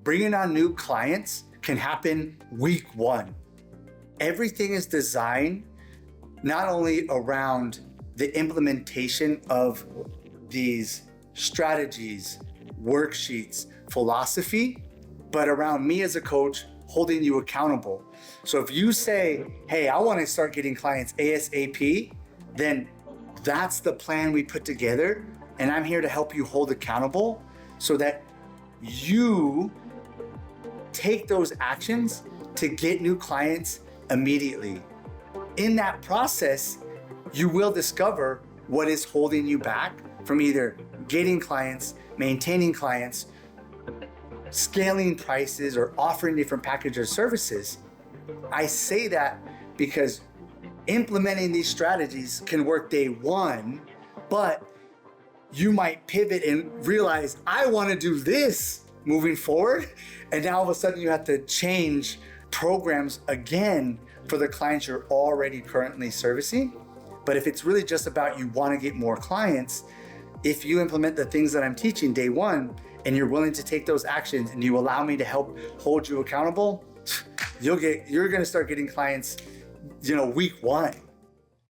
bringing on new clients can happen week one. Everything is designed not only around the implementation of these strategies, worksheets, philosophy, but around me as a coach holding you accountable. So if you say, hey, I want to start getting clients ASAP, then that's the plan we put together. And I'm here to help you hold accountable so that you take those actions to get new clients immediately. In that process, you will discover what is holding you back from either getting clients, maintaining clients, scaling prices, or offering different packages or services. I say that because implementing these strategies can work day one, but you might pivot and realize, I want to do this moving forward. And now all of a sudden you have to change programs again for the clients you're already currently servicing. But if it's really just about you want to get more clients, if you implement the things that I'm teaching day one and you're willing to take those actions and you allow me to help hold you accountable, you're going to start getting clients, week one.